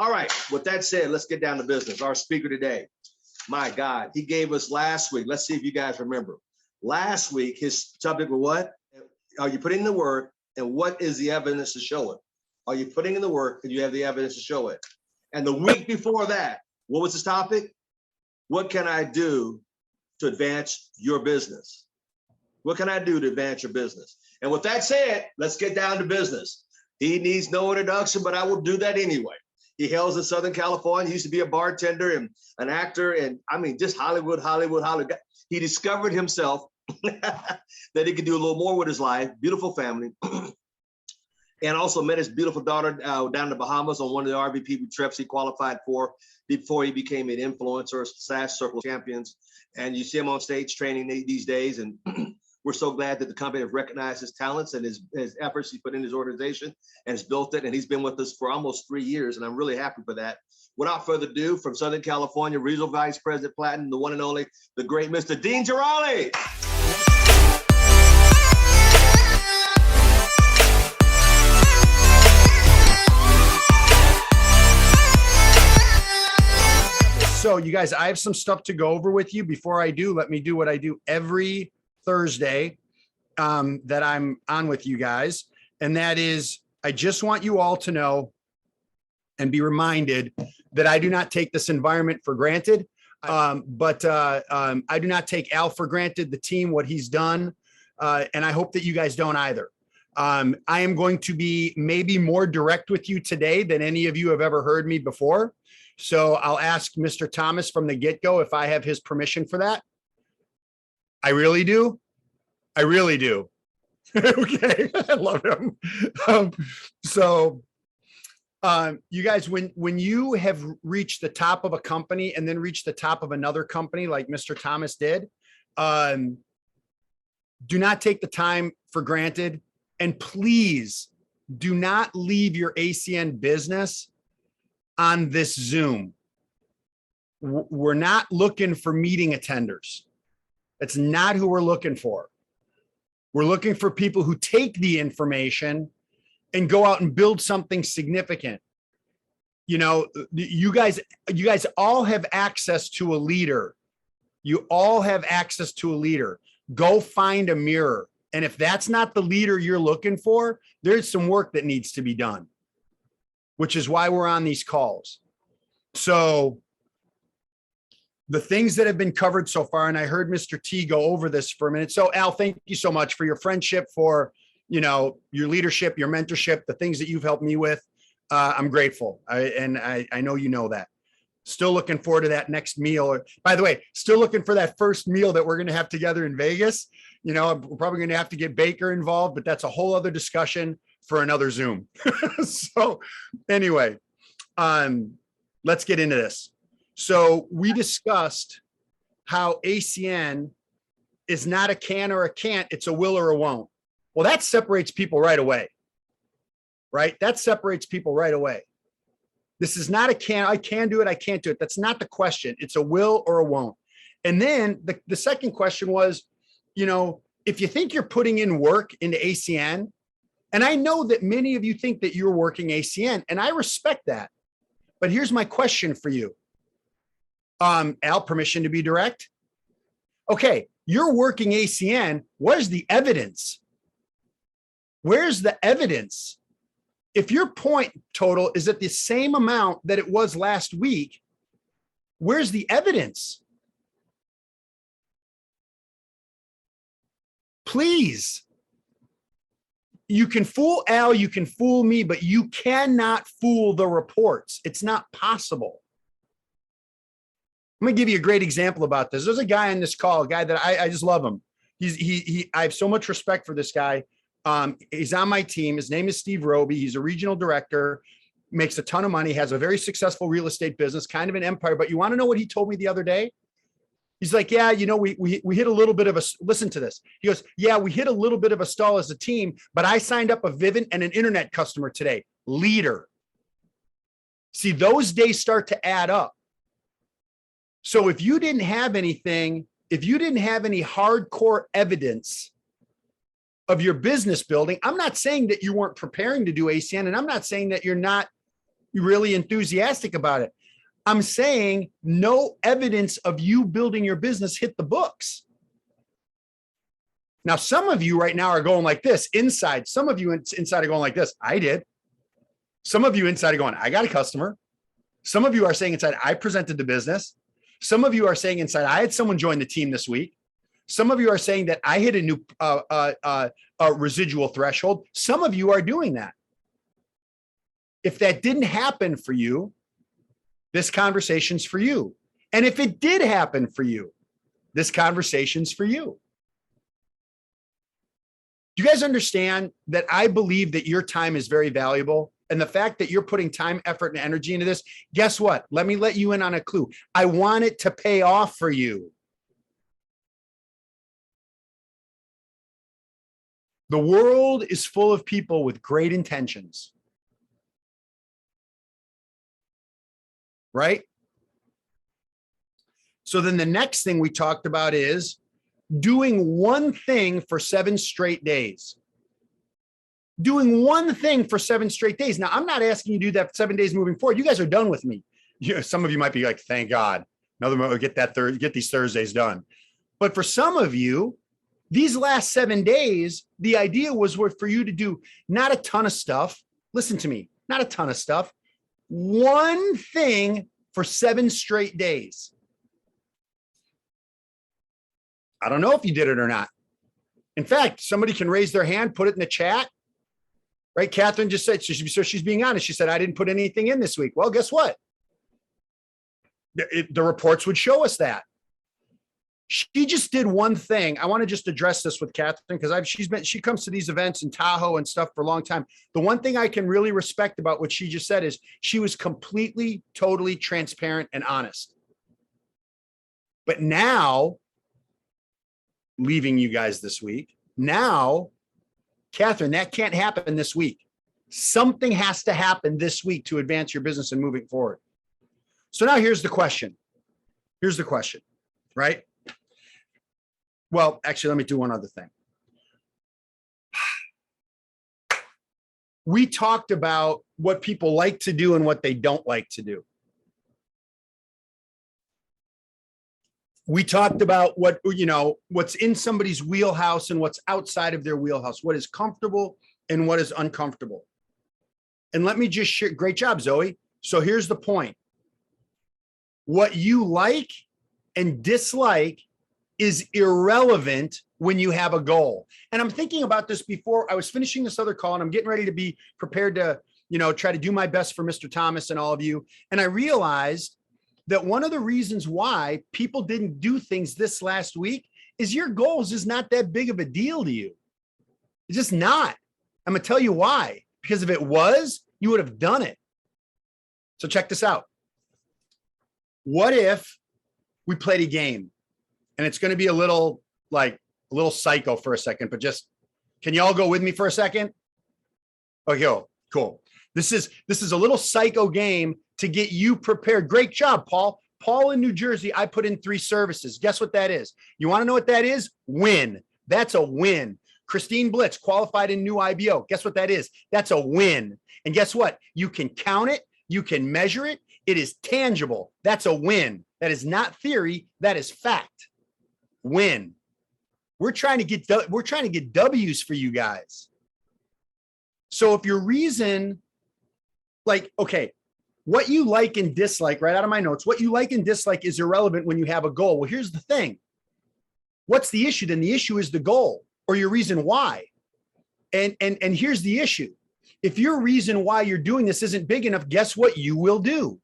All right, with that said, let's get down to business. Our speaker today, my God, he gave us last week. Let's see if you guys remember. Last week, his subject was what? Are you putting in the work, and what is the evidence to show it? Are you putting in the work, and you have the evidence to show it? And the week before that, what was his topic? What can I do to advance your business? What can I do to advance your business? And with that said, let's get down to business. He needs no introduction, but I will do that anyway. He hails in Southern California. He used to be a bartender and an actor, and I mean, just Hollywood. He discovered himself that he could do a little more with his life, beautiful family, and also met his beautiful daughter down in the Bahamas on one of the RVP trips he qualified for before he became an influencer / circle champions. And you see him on stage training these days, and we're so glad that the company has recognized his talents and his efforts he put in his organization and has built it. And he's been with us for almost 3 years, and I'm really happy for that. Without further ado, from Southern California, Regional Vice President Platinum, the one and only, the great Mr. Dean Tarrolly. So you guys, I have some stuff to go over with you. Before I do, let me do what I do every Thursday that I'm on with you guys. And that is, I just want you all to know and be reminded that I do not take this environment for granted. But I do not take Al for granted, the team, what he's done. And I hope that you guys don't either. I am going to be maybe more direct with you today than any of you have ever heard me before. So I'll ask Mr. Thomas from the get-go if I have his permission for that. I really do. I really do. Okay, I love him. You guys, when you have reached the top of a company and then reached the top of another company like Mr. Thomas did, do not take the time for granted. And please do not leave your ACN business on this Zoom. We're not looking for meeting attenders. That's not who we're looking for. We're looking for people who take the information and go out and build something significant. You know, you guys all have access to a leader. You all have access to a leader. Go find a mirror. And if that's not the leader you're looking for, there's some work that needs to be done, which is why we're on these calls. So the things that have been covered so far, and I heard Mr. T go over this for a minute. So Al, thank you so much for your friendship, for, you know, your leadership, your mentorship, the things that you've helped me with. I'm grateful. I know you know that. Still looking forward to that next meal. Or, by the way, still looking for that first meal that we're going to have together in Vegas. You know, we're probably going to have to get Baker involved, but that's a whole other discussion for another Zoom. So anyway, let's get into this. So we discussed how ACN is not a can or a can't, it's a will or a won't. Well, that separates people right away, right? That separates people right away. This is not a can, I can do it, I can't do it. That's not the question. It's a will or a won't. And then the second question was, you know, if you think you're putting in work into ACN, and I know that many of you think that you're working ACN, and I respect that. But here's my question for you. Al, permission to be direct? Okay, you're working ACN. Where's the evidence? Where's the evidence? If your point total is at the same amount that it was last week, where's the evidence? Please. You can fool Al, you can fool me, but you cannot fool the reports. It's not possible. I'm gonna give you a great example about this. There's a guy on this call, a guy that I just love him. I have so much respect for this guy. He's on my team. His name is Steve Roby. He's a regional director, makes a ton of money, has a very successful real estate business, kind of an empire. But you want to know what he told me the other day? He's like, yeah, you know, we hit a little bit of a, listen to this. He goes, yeah, we hit a little bit of a stall as a team, but I signed up a Vivint and an internet customer today. Leader. See, those days start to add up. So if you didn't have anything, if you didn't have any hardcore evidence of your business building, I'm not saying that you weren't preparing to do ACN, and I'm not saying that you're not really enthusiastic about it. I'm saying no evidence of you building your business hit the books. Now, some of you right now are going like this inside. Some of you inside are going like this. I did. Some of you inside are going, I got a customer. Some of you are saying inside, I presented the business. Some of you are saying inside, I had someone join the team this week. Some of you are saying that I hit a new residual threshold. Some of you are doing that. If that didn't happen for you, this conversation's for you. And if it did happen for you, this conversation's for you. Do you guys understand that I believe that your time is very valuable? And the fact that you're putting time, effort, and energy into this, guess what? Let me let you in on a clue. I want it to pay off for you. The world is full of people with great intentions. Right? So then the next thing we talked about is doing one thing for 7 straight days. Doing one thing for 7 straight days. Now, I'm not asking you to do that for 7 days moving forward. You guys are done with me. Some of you might be like, thank God. Another get these Thursdays done. But for some of you, these last 7 days, the idea was for you to do not a ton of stuff. Listen to me, not a ton of stuff. One thing for 7 straight days. I don't know if you did it or not. In fact, somebody can raise their hand, put it in the chat. Right? Catherine just said, so she's being honest. She said, I didn't put anything in this week. Well, guess what? The reports would show us that. She just did one thing. I want to just address this with Catherine because she comes to these events in Tahoe and stuff for a long time. The one thing I can really respect about what she just said is she was completely, totally transparent and honest. But now, leaving you guys this week, now, Catherine, that can't happen this week. Something has to happen this week to advance your business and moving forward. So now here's the question. Here's the question, right? Well, actually, let me do one other thing. We talked about what people like to do and what they don't like to do. We talked about what's in somebody's wheelhouse and what's outside of their wheelhouse, what is comfortable and what is uncomfortable. And let me just share, great job, Zoe. So here's the point. What you like and dislike is irrelevant when you have a goal. And I'm thinking about this before I was finishing this other call and I'm getting ready to be prepared to, try to do my best for Mr. Thomas and all of you. And I realized that one of the reasons why people didn't do things this last week is your goals is not that big of a deal to you. It's just not. I'm going to tell you why. Because if it was, you would have done it. So check this out. What if we played a game? And it's going to be a little psycho for a second, but just, can you all go with me for a second? Okay, cool. This is a little psycho game to get you prepared. Great job, Paul. Paul in New Jersey, I put in 3 services. Guess what that is? You want to know what that is? Win. That's a win. Christine Blitz qualified in new IBO. Guess what that is? That's a win. And guess what? You can count it. You can measure it. It is tangible. That's a win. That is not theory. That is fact. Win. We're trying to get W's for you guys. So if your reason, okay, what you like and dislike, right out of my notes, what you like and dislike is irrelevant when you have a goal. Well, here's the thing. What's the issue? Then the issue is the goal or your reason why. And here's the issue. If your reason why you're doing this isn't big enough, guess what you will do?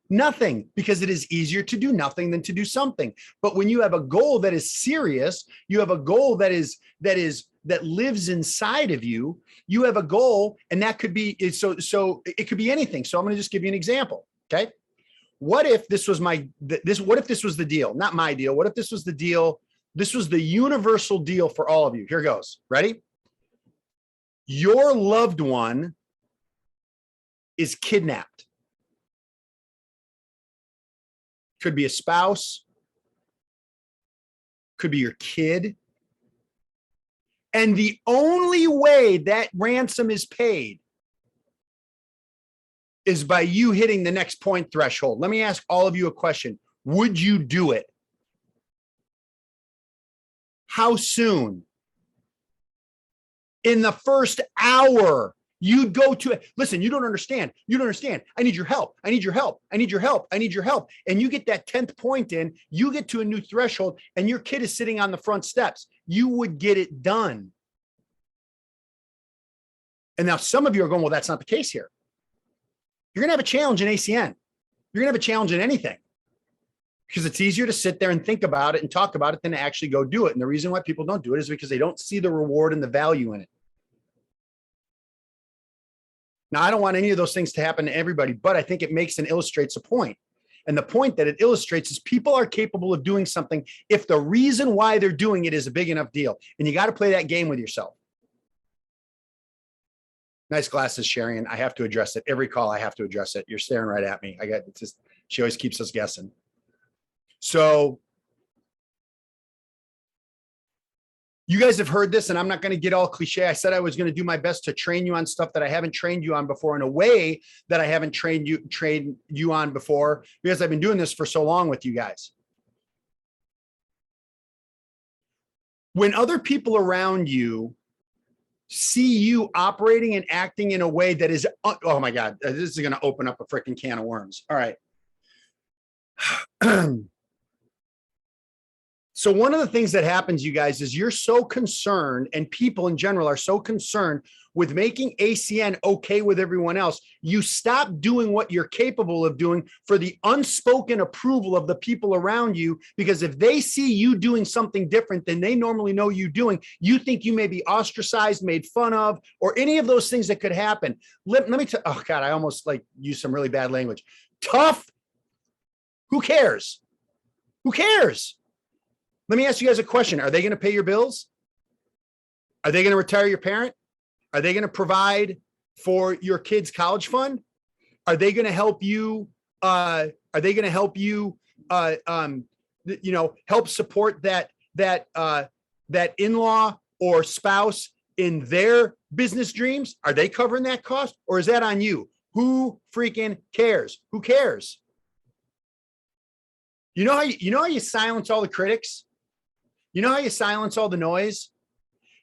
Nothing, because it is easier to do nothing than to do something. But when you have a goal that is serious, you have a goal that lives inside of you, you have a goal, and that could be, so it could be anything. So I'm going to just give you an example. Okay. What if this was what if this was the deal? Not my deal. What if this was the deal? This was the universal deal for all of you. Here goes. Ready? Your loved one is kidnapped. Could be a spouse, could be your kid. And the only way that ransom is paid is by you hitting the next point threshold. Let me ask all of you a question. Would you do it? How soon? In the first hour, you'd go to it. Listen, you don't understand. You don't understand. I need your help. I need your help. I need your help. I need your help. And you get that 10th point in, you get to a new threshold, and your kid is sitting on the front steps. You would get it done. And now some of you are going, well, that's not the case here. You're going to have a challenge in ACN. You're going to have a challenge in anything because it's easier to sit there and think about it and talk about it than to actually go do it. And the reason why people don't do it is because they don't see the reward and the value in it. Now, I don't want any of those things to happen to everybody, but I think it makes and illustrates a point. And the point that it illustrates is people are capable of doing something if the reason why they're doing it is a big enough deal. And you got to play that game with yourself. Nice glasses, Sharon. I have to address it. Every call, I have to address it. You're staring right at me. It's just, she always keeps us guessing. So you guys have heard this, and I'm not going to get all cliche. I said I was going to do my best to train you on stuff that I haven't trained you on before in a way that I haven't trained you on before because I've been doing this for so long with you guys. When other people around you see you operating and acting in a way that is, oh my God, this is going to open up a freaking can of worms. All right. So one of the things that happens, you guys, is you're so concerned, and people in general are so concerned with making ACN okay with everyone else. You stop doing what you're capable of doing for the unspoken approval of the people around you, because if they see you doing something different than they normally know you doing, you think you may be ostracized, made fun of, or any of those things that could happen. Let me tell, oh God, I almost like use some really bad language. Tough. Who cares? Who cares? Let me ask you guys a question. Are they going to pay your bills? Are they going to retire your parent? Are they going to provide for your kids' college fund? Are they going to help you? Are they going to help you? Help support that in-law or spouse in their business dreams? Are they covering that cost, or is that on you? Who freaking cares? Who cares? You know how you silence all the critics? You know how you silence all the noise?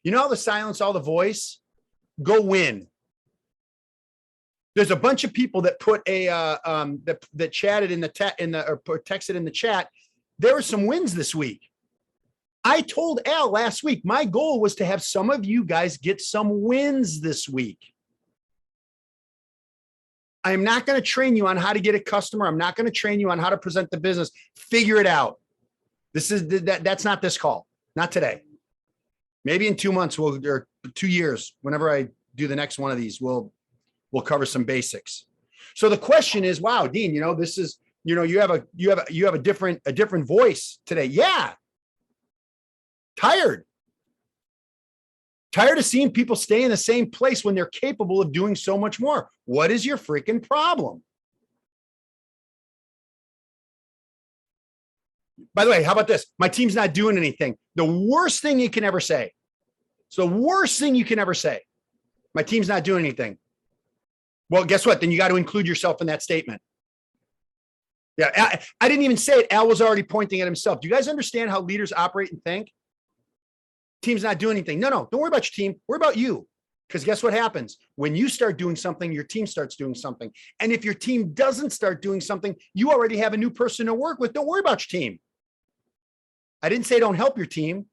You know how to silence all the voice? Go win. There's a bunch of people that put that chatted in the or texted in the chat. There were some wins this week. I told Al last week, my goal was to have some of you guys get some wins this week. I am not going to train you on how to get a customer. I'm not going to train you on how to present the business. Figure it out. That's not this call. Not today. Maybe in 2 months or 2 years, whenever I do the next one of these, we'll cover some basics. So the question is, wow, Dean, this is, you have a different voice today. Yeah. Tired of seeing people stay in the same place when they're capable of doing so much more. What is your freaking problem? By the way, how about this? My team's not doing anything. The worst thing you can ever say. It's the worst thing you can ever say. My team's not doing anything. Well, guess what? Then you got to include yourself in that statement. Yeah, I didn't even say it. Al was already pointing at himself. Do you guys understand how leaders operate and think? Team's not doing anything. No, don't worry about your team. Worry about you. Because guess what happens? When you start doing something, your team starts doing something. And if your team doesn't start doing something, you already have a new person to work with. Don't worry about your team. I didn't say don't help your team.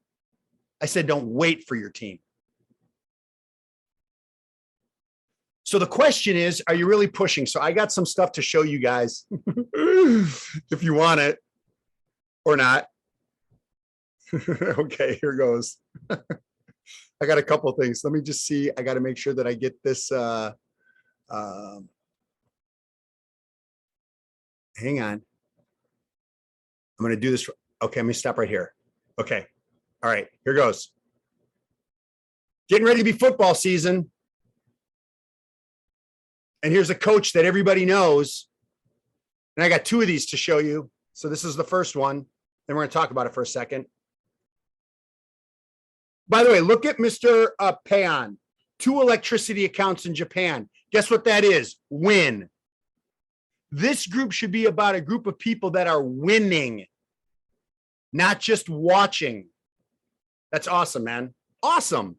I said don't wait for your team. So the question is, are you really pushing? So I got some stuff to show you guys if you want it or not. Okay, here goes. I got a couple of things. Let me just see. I got to make sure that I get this. Hang on. I'm going to do this. Okay, let me stop right here. Okay. All right, here goes. Getting ready to be football season. And here's a coach that everybody knows. And I got two of these to show you. So this is the first one. Then we're going to talk about it for a second. By the way, look at Mr. Payon. 2 electricity accounts in Japan. Guess what that is? Win. This group should be about a group of people that are winning, not just watching. That's awesome, man. Awesome.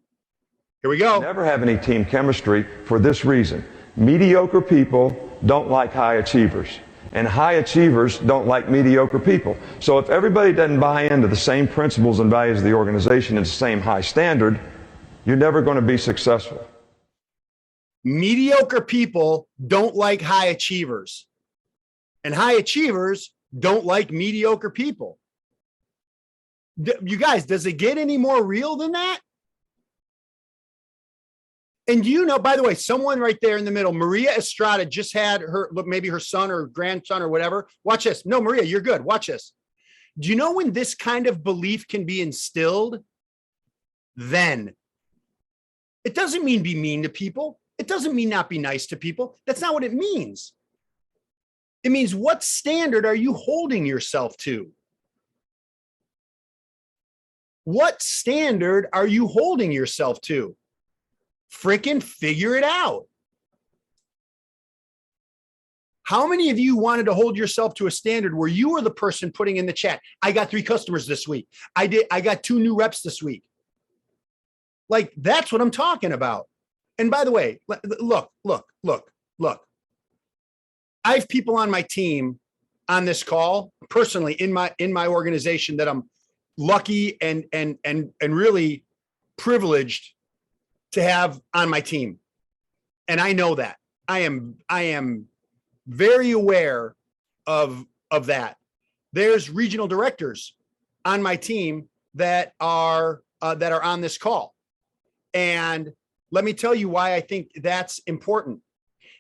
Here we go. Never have any team chemistry for this reason. Mediocre people don't like high achievers, and high achievers don't like mediocre people. So if everybody doesn't buy into the same principles and values of the organization and the same high standard, you're never going to be successful. Mediocre people don't like high achievers, and high achievers don't like mediocre people. You guys, does it get any more real than that? And you know, by the way, someone right there in the middle, Maria Estrada, just had her, maybe her son or grandson or whatever. Watch this. No, Maria, you're good. Watch this. Do you know when this kind of belief can be instilled? Then it doesn't mean be mean to people. It doesn't mean not be nice to people. That's not what it means. It means, what standard are you holding yourself to? What standard are you holding yourself to? Freaking figure it out. How many of you wanted to hold yourself to a standard where you were the person putting in the chat, I got 3 customers this week. I got 2 new reps this week. Like, that's what I'm talking about. And by the way, look. I have people on my team on this call, personally in my organization, that I'm lucky and really privileged to have on my team. And I know that. I am very aware of that. There's regional directors on my team that are on this call. And let me tell you why I think that's important,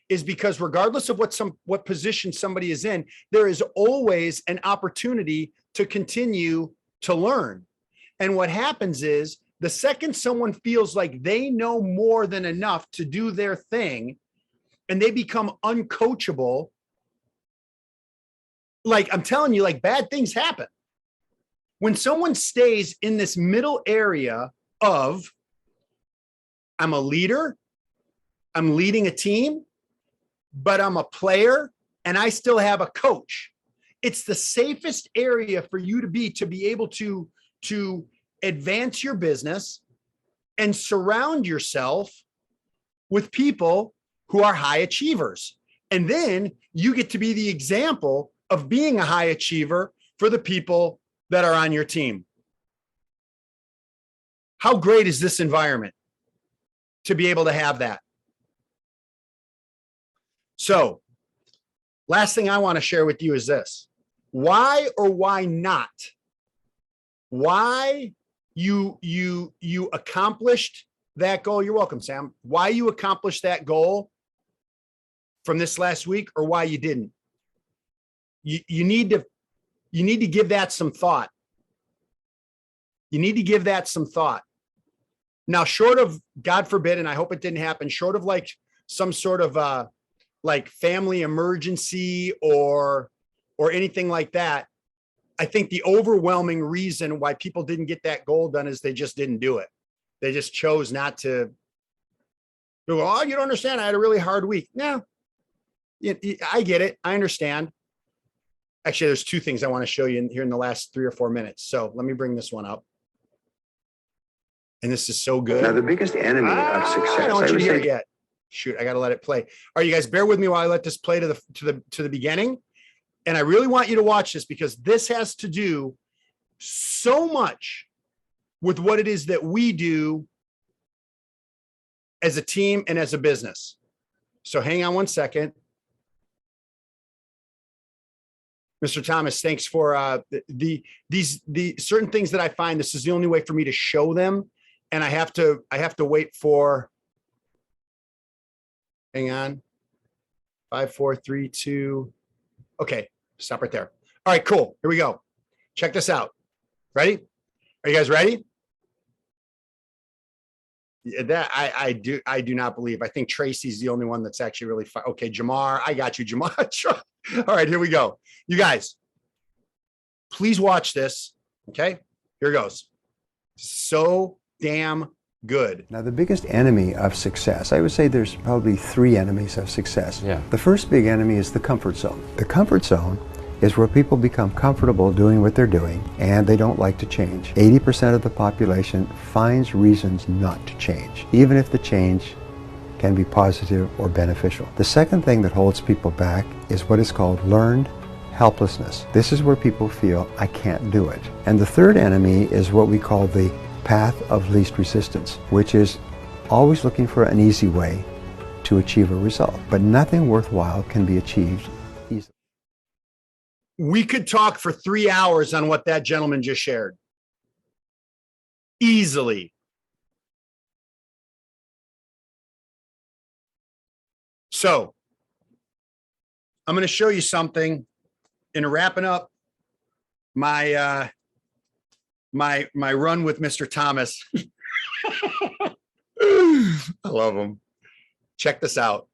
is because regardless of what position somebody is in, there is always an opportunity to continue to learn. And what happens is, the second someone feels like they know more than enough to do their thing and they become uncoachable, like, I'm telling you, like, bad things happen. When someone stays in this middle area of, I'm a leader, I'm leading a team, but I'm a player and I still have a coach. It's the safest area for you to be able to advance your business and surround yourself with people who are high achievers. And then you get to be the example of being a high achiever for the people that are on your team. How great is this environment to be able to have that? So, last thing I want to share with you is this. Why or why not? Why you accomplished that goal. You're welcome, Sam. Why you accomplished that goal from this last week, or why you didn't. You need to give that some thought. You need to give that some thought. Now, short of, God forbid, and I hope it didn't happen, short of like some sort of like family emergency or anything like that, I think the overwhelming reason why people didn't get that goal done is they just didn't do it. They just chose not to. Go, oh, you don't understand. I had a really hard week. No, I get it. I understand. Actually, there's 2 things I want to show you here in the last 3 or 4 minutes. So let me bring this one up. And this is so good. Now, the biggest enemy of success. I don't want you to hear it yet. Shoot, I got to let it play. All right, you guys, bear with me while I let this play to the beginning. And I really want you to watch this, because this has to do so much with what it is that we do as a team and as a business. So hang on one second. Mr. Thomas, thanks for these certain things that I find. This is the only way for me to show them. And I have to wait for, hang on, 5, 4, 3, 2. Okay, stop right there. All right, cool. Here we go. Check this out. Ready? Are you guys ready? That I do not believe. I think Tracy's the only one that's actually really fun. Okay, Jamar, I got you, Jamar. All right, here we go. You guys, please watch this. Okay, here goes. So damn Good. Now, the biggest enemy of success, I would say there's probably 3 enemies of success. Yeah. The first big enemy is the comfort zone. The comfort zone is where people become comfortable doing what they're doing and they don't like to change. 80% of the population finds reasons not to change, even if the change can be positive or beneficial. The second thing that holds people back is what is called learned helplessness. This is where people feel, I can't do it. And the third enemy is what we call the path of least resistance, which is always looking for an easy way to achieve a result. But nothing worthwhile can be achieved easily. We could talk for 3 hours on what that gentleman just shared. Easily. So I'm going to show you something in wrapping up my my run with Mr. Thomas. I love him. Check this out.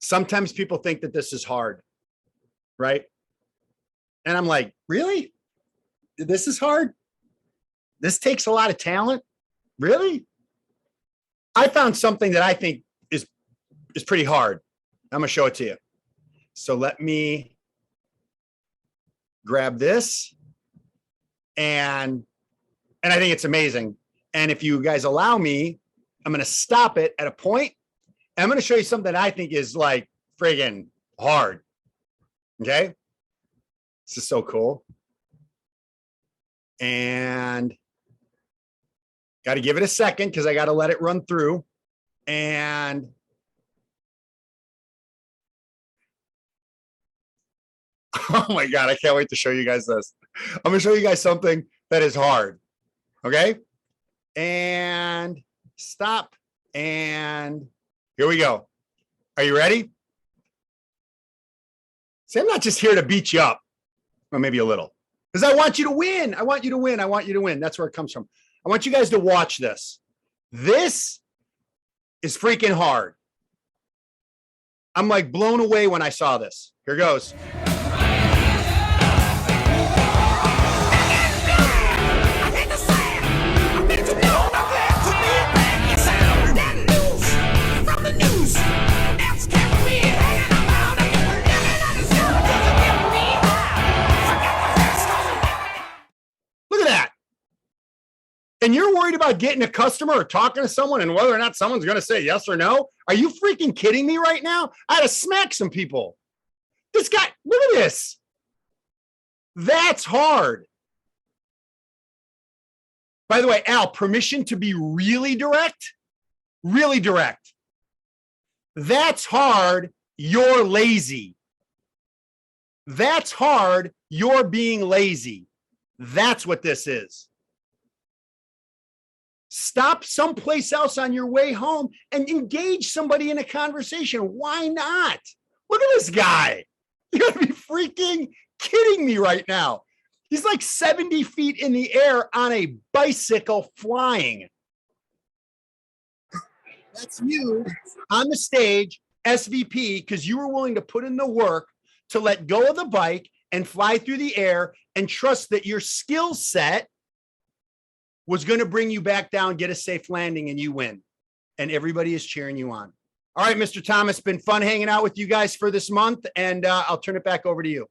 Sometimes people think that this is hard, right? And I'm like, really? This is hard? This takes a lot of talent? Really? I found something that I think is pretty hard. I'm going to show it to you. So let me grab this. And I think it's amazing. And if you guys allow me, I'm going to stop it at a point. And I'm going to show you something I think is like friggin' hard. Okay. This is so cool. And got to give it a second because I got to let it run through. And oh my God, I can't wait to show you guys this. I'm going to show you guys something that is hard. Okay. And stop. And here we go. Are you ready? See, I'm not just here to beat you up. Well, maybe a little. Because I want you to win. I want you to win. I want you to win. That's where it comes from. I want you guys to watch this. This is freaking hard. I'm like blown away when I saw this. Here goes. And you're worried about getting a customer or talking to someone and whether or not someone's going to say yes or no? Are you freaking kidding me right now? I had to smack some people. This guy, look at this. That's hard. By the way, Al, permission to be really direct? Really direct. That's hard. You're lazy. That's hard. You're being lazy. That's what this is. Stop someplace else on your way home and engage somebody in a conversation. Why not? Look at this guy. You gotta be freaking kidding me right now. He's like 70 feet in the air on a bicycle flying. That's you on the stage, SVP, because you were willing to put in the work to let go of the bike and fly through the air and trust that your skill set was going to bring you back down, get a safe landing, and you win. And everybody is cheering you on. All right, Mr. Thomas, been fun hanging out with you guys for this month, and I'll turn it back over to you.